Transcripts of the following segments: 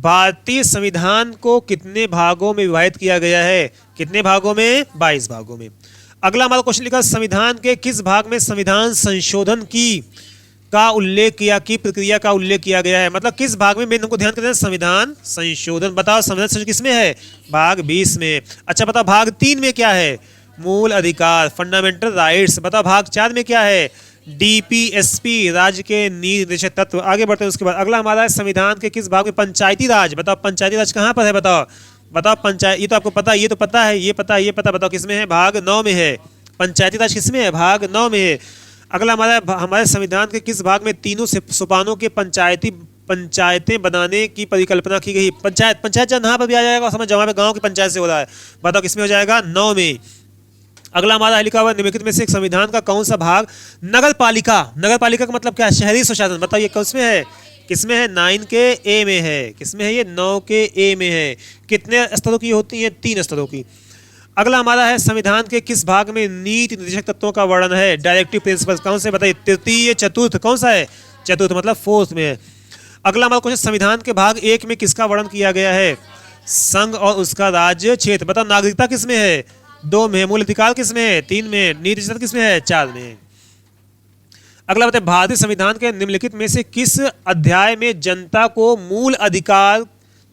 भारतीय संविधान को कितने भागों में विभाजित किया गया है? कितने भागों में? 22 भागों में। अगला हमारा क्वेश्चन लिखा, संविधान के किस भाग में संविधान संशोधन की प्रक्रिया का उल्लेख किया गया है? मतलब किस भाग में? हमको ध्यान करना है, संविधान संशोधन। बताओ संविधान संशोधन किसमें है? भाग 20 में। अच्छा बताओ भाग 3 में क्या है? मूल अधिकार, फंडामेंटल राइट्स। बताओ भाग 4 में क्या है? डीपीएसपी, राज्य के निर्देशक तत्व। आगे बढ़ते हैं उसके बाद अगला हमारा है, संविधान के किस भाग में पंचायती राज? बताओ पंचायती राज कहाँ पर है? बताओ पंचायत, ये तो आपको पता है, ये तो पता है, ये पता है, ये पता। बताओ किसमें है? भाग 9 में है। पंचायती राज किसमें है? भाग 9 में है। अगला हमारे संविधान के किस भाग में तीनों सोपानों के पंचायतें बनाने की परिकल्पना की गई? पंचायत जहाँ पर भी आ जाएगा समझ जहाँ पे गाँव की पंचायत से हो रहा है। बताओ किसमें हो जाएगा? 9 में। अगला हमारा लिखा हुआ निम्नलिखित में से संविधान का कौन सा भाग नगर पालिका का मतलब क्या है? शहरी स्वशासन। बताओ ये किसमें है? किसमें है? 9 के ए में है। किसमें है? ये 9 के ए में है। कितने स्तरों की होती है? 3 स्तरों की। अगला हमारा है, संविधान के किस भाग में नीति निर्देशक तत्वों का वर्णन है? Directive principles. कौन से? बताइए। तृतीय, चतुर्थ। कौन सा है? चतुर्थ, मतलब 4th में है। अगला हमारा क्वेश्चन, संविधान के भाग 1 में किसका वर्णन किया गया है? संघ और उसका राज्य क्षेत्र। बताओ नागरिकता किसमें है? 2 में। मूल अधिकार किसमें है? 3 में। निर्देशक किसमें है? 4 में। अगला बताए, भारतीय संविधान के निम्नलिखित में से किस अध्याय में जनता को मूल अधिकार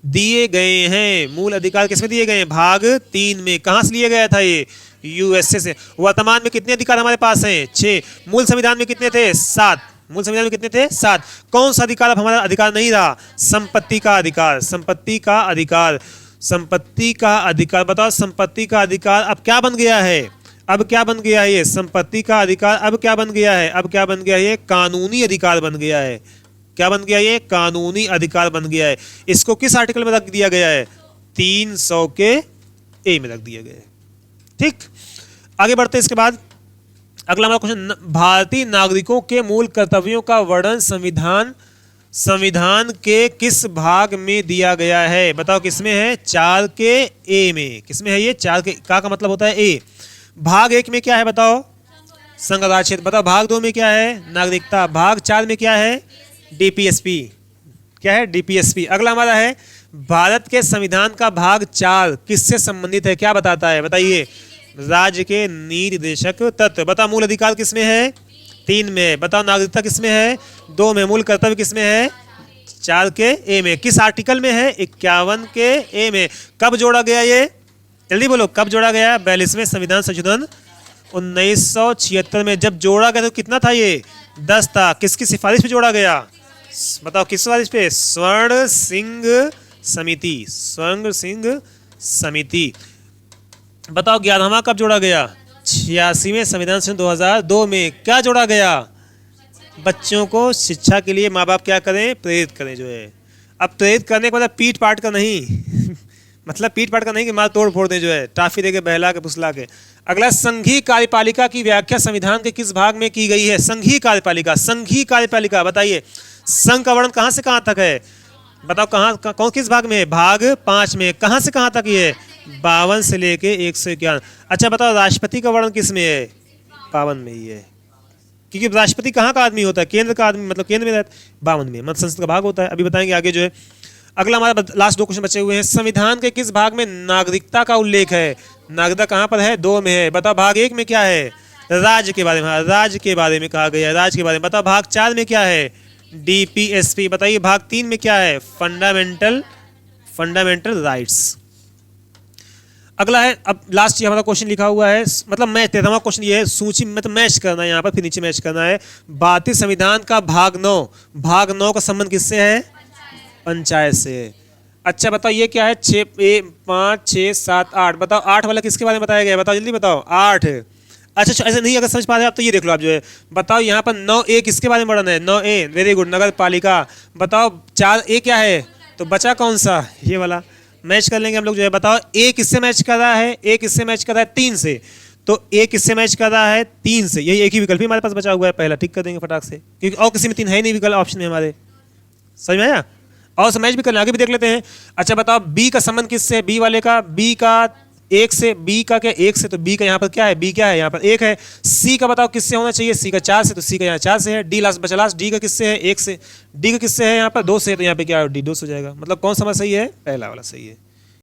दिए गए हैं? मूल अधिकार किसमें दिए गए हैं? भाग 3 में। कहां से लिया गया था ये? यूएसए से। वर्तमान में कितने अधिकार हमारे पास हैं? 6। मूल संविधान में कितने थे? 7। मूल संविधान में कितने थे? 7। कौन सा अधिकार अब हमारा अधिकार नहीं रहा? संपत्ति का अधिकार। संपत्ति का अधिकार। संपत्ति का अधिकार। बताओ संपत्ति का अधिकार अब क्या बन गया है? अब क्या बन गया है? ये संपत्ति का अधिकार अब क्या बन गया है? अब क्या बन गया है? ये कानूनी अधिकार बन गया है। क्या बन गया? ये कानूनी अधिकार बन गया है। इसको किस आर्टिकल में रख दिया गया है? 300 के ए में रख दिया गया है। ठीक, आगे बढ़ते हैं। इसके बाद अगला हमारा क्वेश्चन, भारतीय नागरिकों के मूल कर्तव्यों का वर्णन संविधान के किस भाग में दिया गया है? बताओ किसमें है? 4 के ए में। किसमें है ये? 4 के का मतलब होता है ए। भाग 1 में क्या है? बताओ संघ राज्य क्षेत्र। बताओ भाग 2 में क्या है? नागरिकता। भाग 4 में क्या है? डीपीएसपी। क्या है? डीपीएसपी। अगला हमारा है, भारत के संविधान का भाग 4 किससे संबंधित है? क्या बताता है? बताइए। राज्य के निर्देशक तत्व। बताओ मूल अधिकार किसमें है? 3 में। बताओ नागरिकता किसमें है? 2 में। मूल कर्तव्य किसमें है? 4 के ए में। किस आर्टिकल में है? 51 के ए में। कब जोड़ा गया ये? जल्दी बोलो, कब जोड़ा गया? 42वें संविधान संशोधन 1976 में। जब जोड़ा गया तो कितना था ये? 10 था। किसकी सिफारिश पे जोड़ा गया? बताओ किस सिफारिश पे? स्वर्ण सिंह समिति। स्वर्ण सिंह समिति। बताओ 11वां कब जोड़ा गया? 86वें संविधान संशोधन 2002 में। क्या जोड़ा गया? बच्चों को शिक्षा के लिए माँ बाप क्या करें? प्रेरित करें जो है। अब प्रेरित करने का मतलब पीट पाट का नहीं मतलब पीट पाट का नहीं कि मार तोड़ फोड़ दे जो है, टाफी दे के बहला के फुसला के। अगला, संघीय कार्यपालिका की व्याख्या संविधान के किस भाग में की गई है? संघीय कार्यपालिका। संघीय कार्यपालिका बताइए। संघ का वर्णन कहां से कहां तक है? बताओ कौन किस भाग में है? भाग 5 में। कहां से कहां तक ये? 52 से लेके 151। अच्छा बताओ राष्ट्रपति का वर्णन किस में है? 52 में ही है, क्योंकि राष्ट्रपति कहाँ का आदमी होता है? केंद्र का आदमी, मतलब केंद्र में रहता है। 52 में, मतलब संसद का भाग होता है। अभी बताएंगे आगे जो है। अगला हमारा लास्ट 2 क्वेश्चन बचे हुए हैं। संविधान के किस भाग में नागरिकता का उल्लेख है? नागरिकता कहाँ पर है? 2 में है। बताओ भाग 1 में क्या है? राज्य के बारे में। राज्य के बारे में कहा गया है, राज्य के बारे में। बताओ भाग 4 में क्या है? डीपीएसपी। बताइए भाग 3 में क्या है? Fundamental rights. अगला है, अब लास्ट हमारा क्वेश्चन लिखा हुआ है, मतलब मैच 13वां क्वेश्चन ये है, सूची मतलब मैच करना है यहाँ पर, फिर नीचे मैच करना है। भारतीय संविधान का भाग 9 का संबंध किससे है? पंचायत से। अच्छा बताओ ये क्या है? 5, 6, 7, 8। बताओ 8 वाला किसके बारे में बताया गया है? बताओ जल्दी बताओ। 8। अच्छा ऐसे नहीं अगर समझ पा रहे आप तो ये देख लो आप जो है। बताओ यहाँ पर 9A किसके बारे में वर्णन है? 9A, वेरी गुड, नगर पालिका। बताओ 4A क्या है? तो बचा कौन सा? ये वाला। मैच कर लेंगे हम लोग जो है। बताओ A किससे मैच कर रहा है? A किससे मैच कर रहा है? 3 से। तो A किससे मैच कर रहा है? 3 से। यही एक ही विकल्प ही हमारे पास बचा हुआ है, पहला टिक कर देंगे फटाक से, क्योंकि और किसी में 3 है नहीं विकल्प ऑप्शन में हमारे। समझ में आया? और मैच भी कर आगे भी देख लेते हैं। अच्छा बताओ B का संबंध किससे है? B वाले का, B का एक से, बी का क्या एक से, तो बी का यहाँ पर क्या है, बी क्या है यहाँ पर एक है। सी का बताओ किससे होना चाहिए, सी का 4 से, तो सी का यहाँ 4 से है। डी लास्ट बचा लास्ट, डी का किससे है, 1 से। डी का किससे है यहाँ पर 2 से, तो यहाँ पे क्या है डी 2 से हो जाएगा। मतलब कौन सा हमारा सही है, पहला वाला सही है।